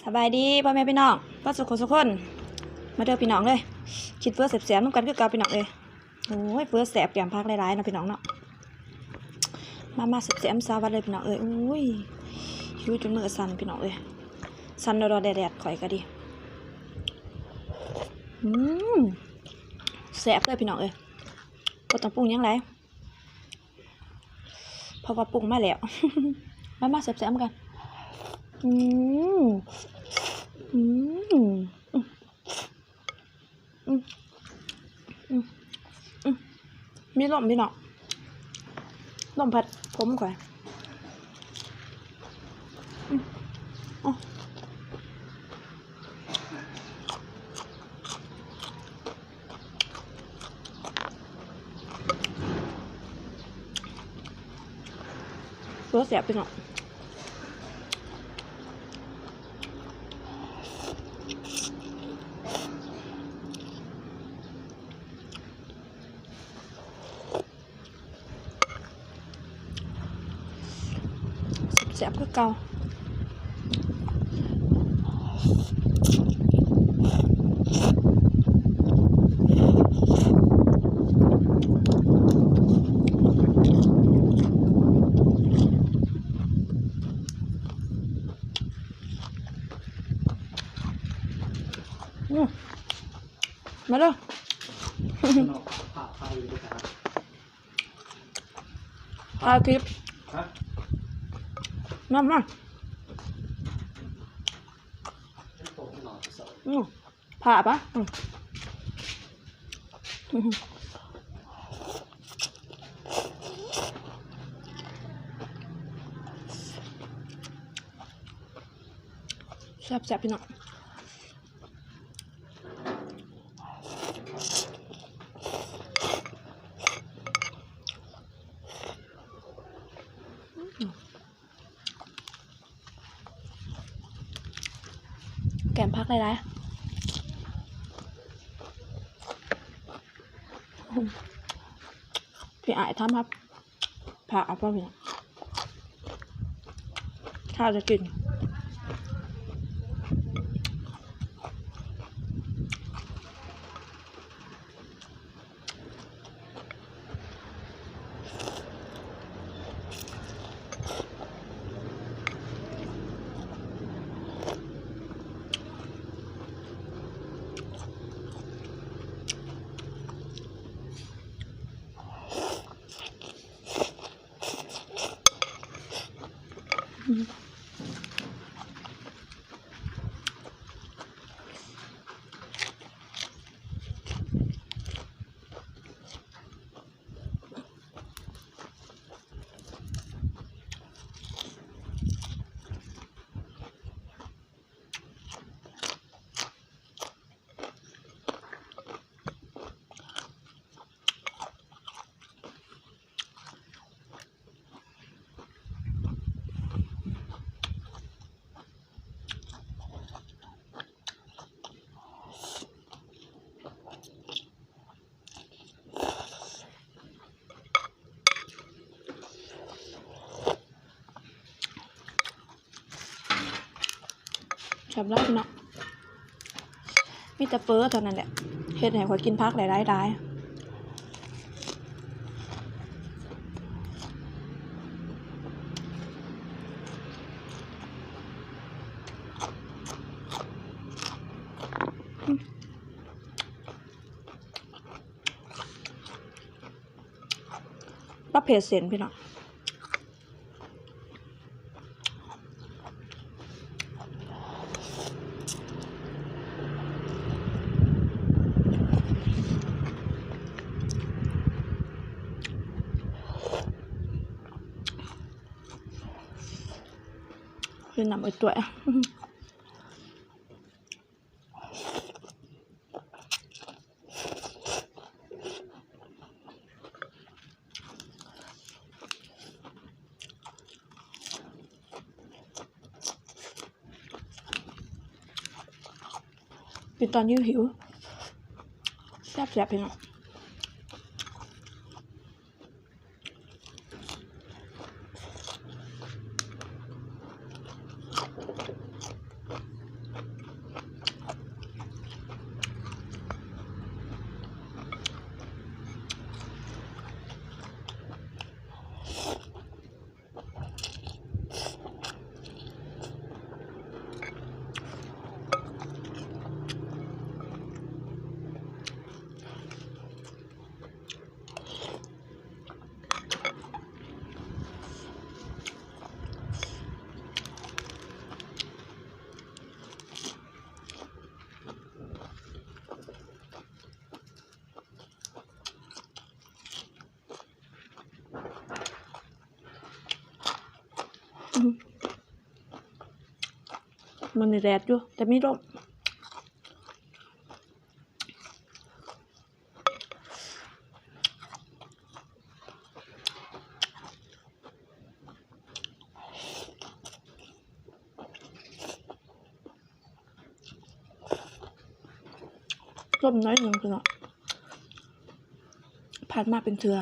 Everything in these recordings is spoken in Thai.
สบายดีพ่อแม่พี่น้องป้าสุขสุขคนมาเด้อพี่น้องเลยคิดเฟื่อแสบๆน้ำกันคือเก่าพี่น้องเลยโอ้ยเฟื่อแสบเตรียมพักหลายๆนะพี่น้องเนาะมาแสบๆสาวัดเลยพี่น้องเอ้ยอุ้ยหิวจนมือสั่นพี่น้องเอ้ยสั่นรอแดดๆข่อยก็ดีแสบเลยพี่น้องเอ้ยก็ต้องปรุงยังไงเพราะว่าปรุงมาแล้วมาแสบๆกันมีลมพี่น้องลมพัดผมข่อยตัวเสียบพี่น้องแสบคือเก่ามาเด้อพาคลิปมาผ่าปะแซ่บพี่น้องแกมพักหลายๆพี่อายทำครับผ่าเอาป่ะพี่น้องข้าวจะกินชอบแล้วพี่น้องมีแต่เฟ้อเท่านั้นแหละเฮ็ดให้ข่อยกินพักหลายๆประเภทเส้นพี่น้องเป็นน้ำไอตัวเป็นตอนหิวแซ่บพี่น้อง มันแดดอยู่แต่ไม่ร่มร่มน้อยหนึ่งคือเนาะผ่านมาเป็นเทือ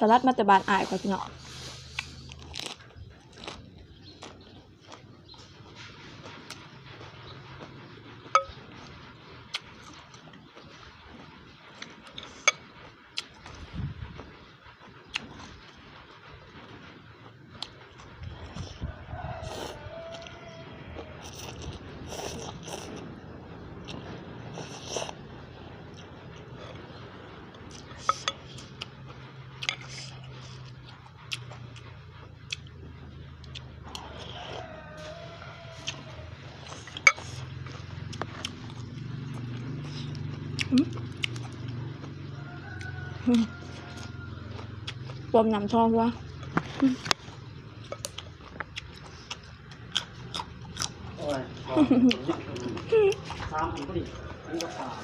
สลัดมาแต่บานอายกว่าพี่เนาะปมน้ำทองวะโอ้ยสามอันก็ดิอันก็สาม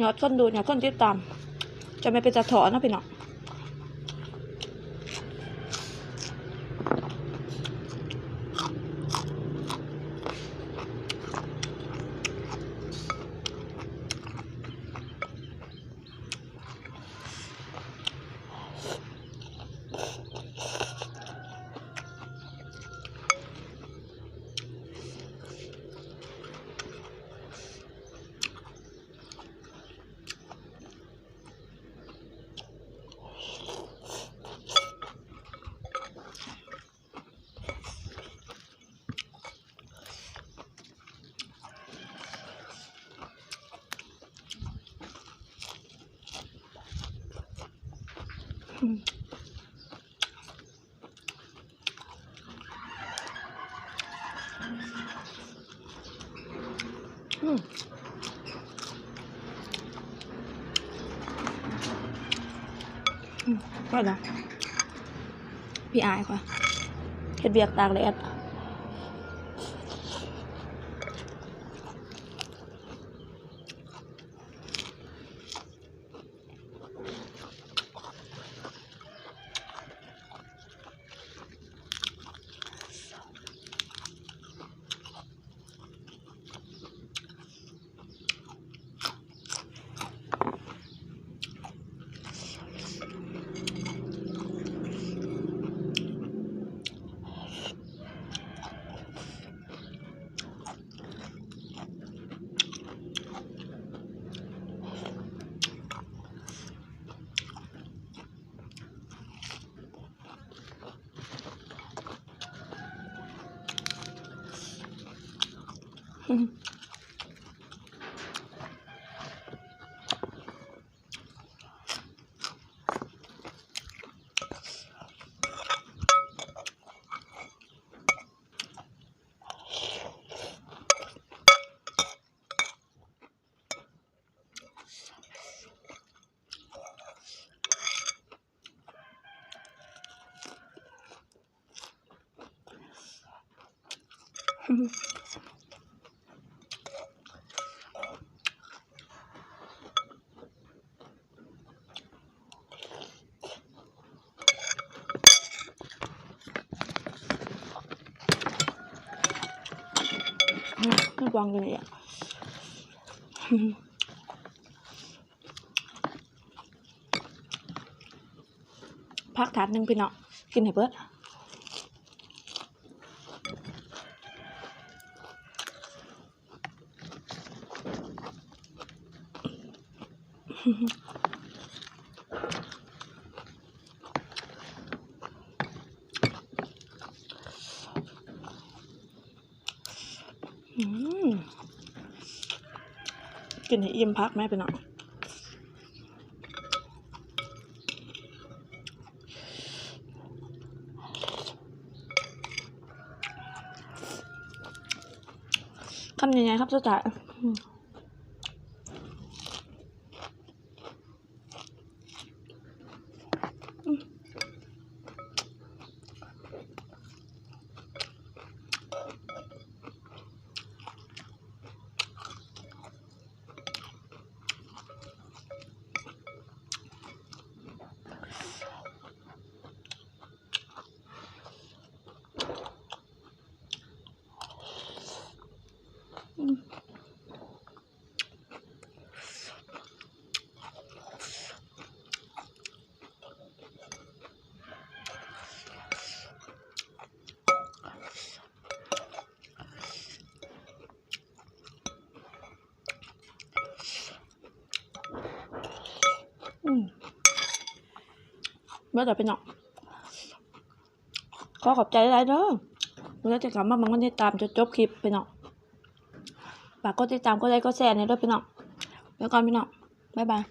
ยอดคนดูยอดคนติดตามจะไม่เป็นจะถอนนะพี่น้องก็นะพี่อายค่ะเฮ็ดเบียกตากแดดไม่วางเลยอ่ะพักถาดหนึ่งพี่เนาะกินให้เบิดกินให้อิ่มพักแม่พี่เนาะคำยังไงครับสุดท้ายเมื่อแต่เป็นเนาะขอขอบใจหลายเด้อเมื่อจะกลับมาบังคับติดตามจนจบคลิปไปเนาะฝากกดติดตามกดไลค์กดแชร์ในด้วยพี่เนาะแล้วก่อนพี่เนาะบ๊ายบาย